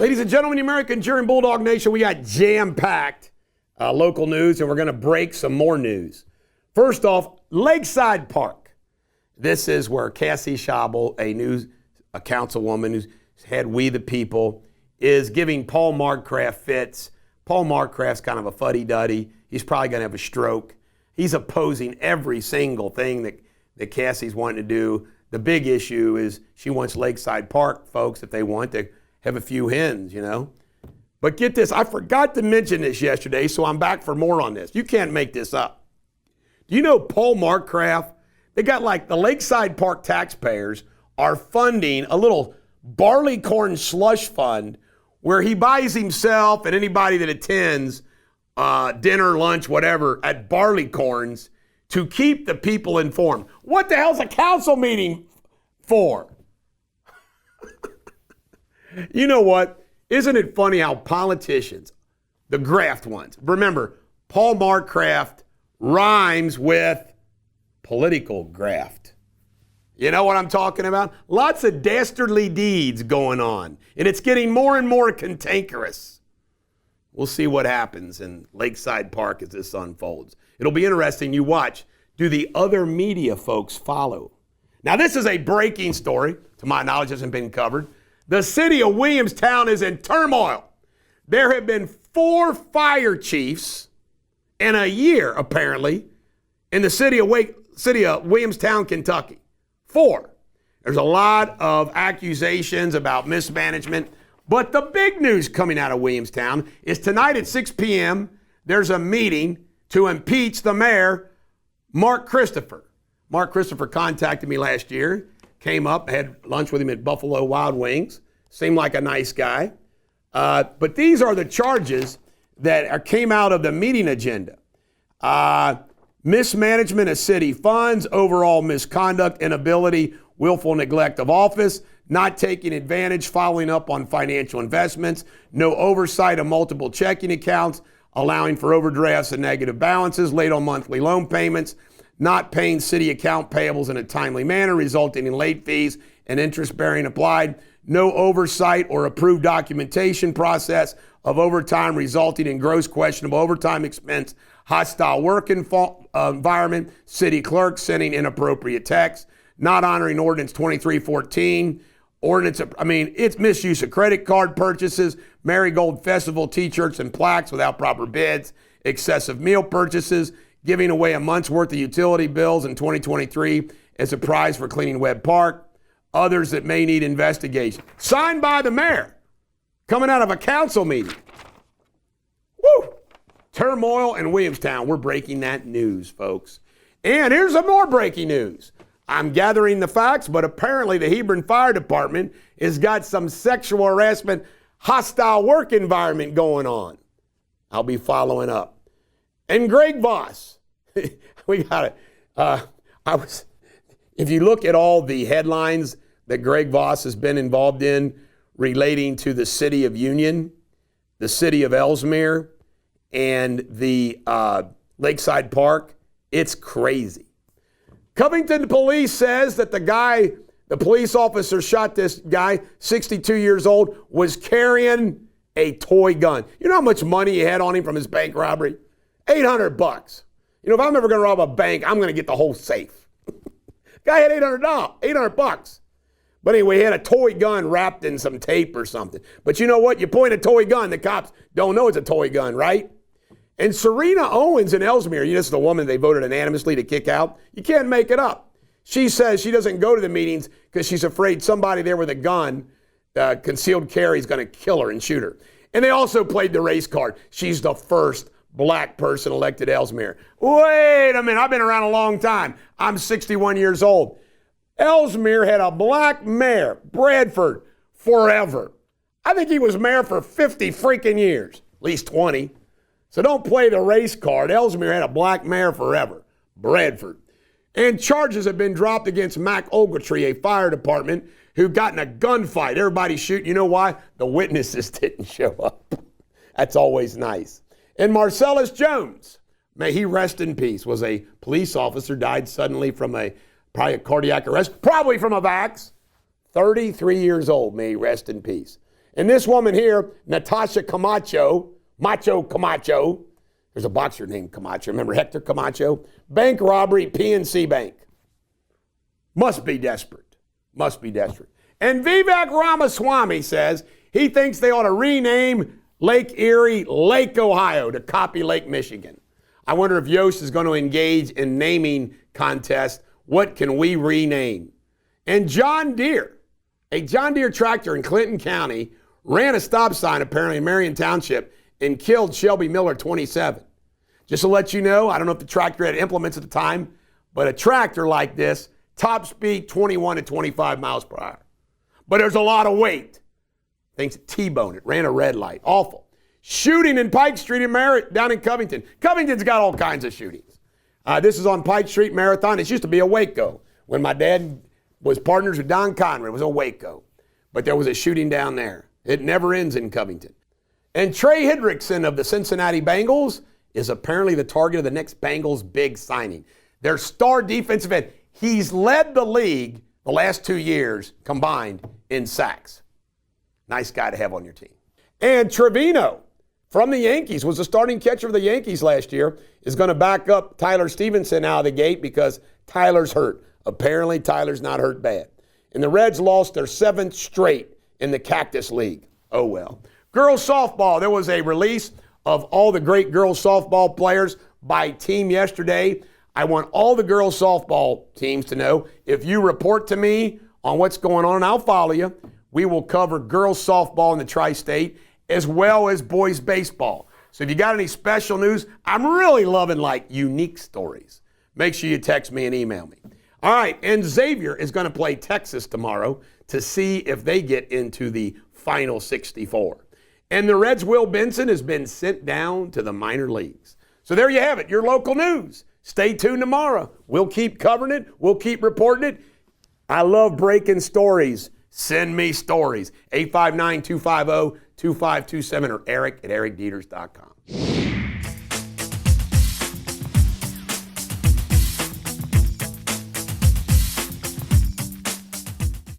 Ladies and gentlemen, the American cheering Bulldog Nation, we got jam-packed local news, and we're going to break some more news. First off, Lakeside Park. This is where Cassie Schabel, a councilwoman who's had We the People, is giving Paul Markcraft fits. Paul Markcraft's kind of a fuddy-duddy. He's probably going to have a stroke. He's opposing every single thing that Cassie's wanting to do. The big issue is she wants Lakeside Park folks, if they want, to have a few hens, you know. But get this, I forgot to mention this yesterday, so I'm back for more on this. You can't make this up. Do you know Paul Markcraft? They got like the Lakeside Park taxpayers are funding a little Barleycorn slush fund where he buys himself and anybody that attends dinner, lunch, whatever, at Barleycorns to keep the people informed. What the hell's a council meeting for? You know what? Isn't it funny how politicians, the graft ones, remember, Paul Markcraft rhymes with political graft. You know what I'm talking about? Lots of dastardly deeds going on, and it's getting more and more cantankerous. We'll see what happens in Lakeside Park as this unfolds. It'll be interesting. You watch. Do the other media folks follow? Now, this is a breaking story. To my knowledge, hasn't been covered. The city of Williamstown is in turmoil. There have been 4 fire chiefs in a year, apparently, in the city of Williamstown, Kentucky. 4. There's a lot of accusations about mismanagement. But the big news coming out of Williamstown is tonight at 6 p.m., there's a meeting to impeach the mayor, Mark Christopher. Mark Christopher contacted me last year, came up, had lunch with him at Buffalo Wild Wings, seemed like a nice guy. But these are the charges that came out of the meeting agenda. Mismanagement of city funds, overall misconduct, inability, willful neglect of office, not taking advantage, following up on financial investments, no oversight of multiple checking accounts, allowing for overdrafts and negative balances, late on monthly loan payments, not paying city account payables in a timely manner, resulting in late fees and interest bearing applied, no oversight or approved documentation process of overtime, resulting in gross questionable overtime expense, hostile work environment, city clerk sending inappropriate texts, not honoring ordinance 2314, it's misuse of credit card purchases, Marigold Festival t-shirts and plaques without proper bids, excessive meal purchases, giving away a month's worth of utility bills in 2023 as a prize for cleaning Webb Park, others that may need investigation. Signed by the mayor, coming out of a council meeting. Woo! Turmoil in Williamstown. We're breaking that news, folks. And here's some more breaking news. I'm gathering the facts, but apparently the Hebron Fire Department has got some sexual harassment, hostile work environment going on. I'll be following up. And Greg Voss, we got it. If you look at all the headlines that Greg Voss has been involved in relating to the city of Union, the city of Elsmere, and the Lakeside Park, it's crazy. Covington police says that the police officer shot this guy, 62 years old, was carrying a toy gun. You know how much money he had on him from his bank robbery? $800. You know, if I'm ever going to rob a bank, I'm going to get the whole safe. Guy had $800. But anyway, he had a toy gun wrapped in some tape or something. But you know what? You point a toy gun, the cops don't know it's a toy gun, right? And Serena Owens in Elsmere, this is the woman they voted unanimously to kick out. You can't make it up. She says she doesn't go to the meetings because she's afraid somebody there with a gun, concealed carry, is going to kill her and shoot her. And they also played the race card. She's the first black person elected Elsmere. Wait a minute, I've been around a long time. I'm 61 years old. Elsmere had a black mayor, Bradford, forever. I think he was mayor for 50 freaking years, at least 20. So don't play the race card. Elsmere had a black mayor forever, Bradford. And charges have been dropped against Mac Ogletree, a fire department, who got in a gunfight. Everybody's shooting. You know why? The witnesses didn't show up. That's always nice. And Marcellus Jones, may he rest in peace, was a police officer, died suddenly from probably a cardiac arrest, probably from a vax. 33 years old, may he rest in peace. And this woman here, Natasha Camacho, Macho Camacho, there's a boxer named Camacho. Remember Hector Camacho? Bank robbery, PNC Bank. Must be desperate. Must be desperate. And Vivek Ramaswamy says he thinks they ought to rename Lake Erie Lake Ohio to copy Lake Michigan. I wonder if Yost is going to engage in naming contest. What can we rename? And John Deere, a John Deere tractor in Clinton County, ran a stop sign apparently in Marion Township and killed Shelby Miller, 27. Just to let you know, I don't know if the tractor had implements at the time, but a tractor like this, top speed 21 to 25 miles per hour. But there's a lot of weight. Things T-boned it, ran a red light. Awful. Shooting in Pike Street in Merritt, down in Covington. Covington's got all kinds of shootings. This is on Pike Street Marathon. It used to be a Waco. When my dad was partners with Don Conrad, it was a Waco. But there was a shooting down there. It never ends in Covington. And Trey Hendrickson of the Cincinnati Bengals is apparently the target of the next Bengals big signing. Their star defensive end. He's led the league the last 2 years combined in sacks. Nice guy to have on your team. And Trevino from the Yankees was the starting catcher of the Yankees last year, is going to back up Tyler Stevenson out of the gate because Tyler's hurt. Apparently Tyler's not hurt bad. And the Reds lost their 7th straight in the Cactus League. Oh well. Girls softball, there was a release of all the great girls softball players by team yesterday. I want all the girls softball teams to know, if you report to me on what's going on, I'll follow you. We will cover girls softball in the tri-state as well as boys baseball. So if you got any special news, I'm really loving unique stories. Make sure you text me and email me. All right, and Xavier is going to play Texas tomorrow to see if they get into the final 64. And the Reds' Will Benson has been sent down to the minor leagues. So there you have it, your local news. Stay tuned tomorrow. We'll keep covering it. We'll keep reporting it. I love breaking stories. Send me stories. 859-250-2527 or Eric@ericdeters.com.